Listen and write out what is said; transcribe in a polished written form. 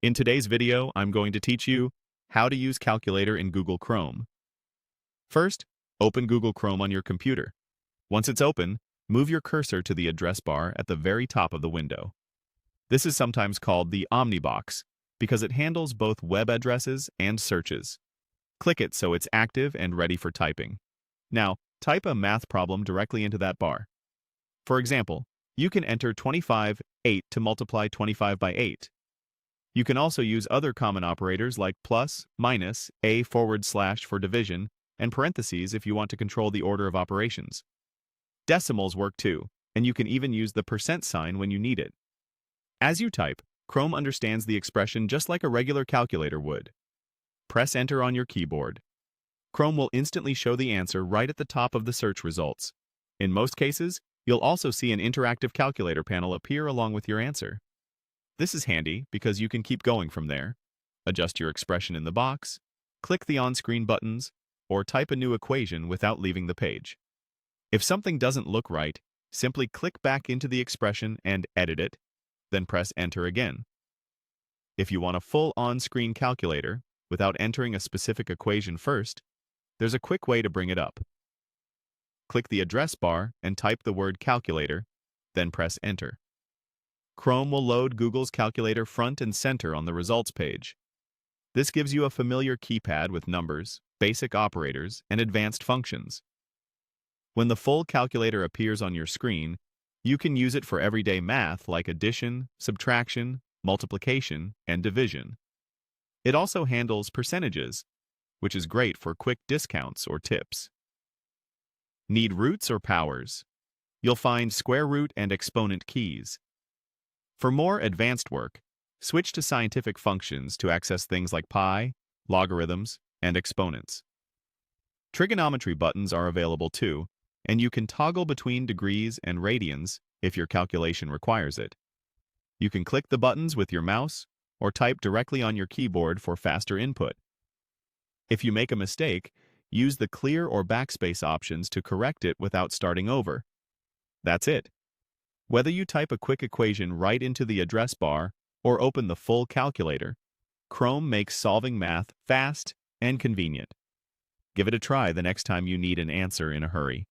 In today's video, I'm going to teach you how to use Calculator in Google Chrome. First, open Google Chrome on your computer. Once it's open, move your cursor to the address bar at the very top of the window. This is sometimes called the Omnibox because it handles both web addresses and searches. Click it so it's active and ready for typing. Now, type a math problem directly into that bar. For example, you can enter 25(8) to multiply 25 by 8. You can also use other common operators like plus, minus, a// for division, and parentheses if you want to control the order of operations. Decimals work too, and you can even use the percent sign when you need it. As you type, Chrome understands the expression just like a regular calculator would. Press Enter on your keyboard. Chrome will instantly show the answer right at the top of the search results. In most cases, you'll also see an interactive calculator panel appear along with your answer. This is handy because you can keep going from there, adjust your expression in the box, click the on-screen buttons, or type a new equation without leaving the page. If something doesn't look right, simply click back into the expression and edit it, then press Enter again. If you want a full on-screen calculator without entering a specific equation first, there's a quick way to bring it up. Click the address bar and type the word calculator, then press Enter. Chrome will load Google's calculator front and center on the results page. This gives you a familiar keypad with numbers, basic operators, and advanced functions. When the full calculator appears on your screen, you can use it for everyday math like addition, subtraction, multiplication, and division. It also handles percentages, which is great for quick discounts or tips. Need roots or powers? You'll find square root and exponent keys. For more advanced work, switch to scientific functions to access things like pi, logarithms, and exponents. Trigonometry buttons are available too, and you can toggle between degrees and radians if your calculation requires it. You can click the buttons with your mouse or type directly on your keyboard for faster input. If you make a mistake, use the clear or backspace options to correct it without starting over. That's it. Whether you type a quick equation right into the address bar or open the full calculator, Chrome makes solving math fast and convenient. Give it a try the next time you need an answer in a hurry.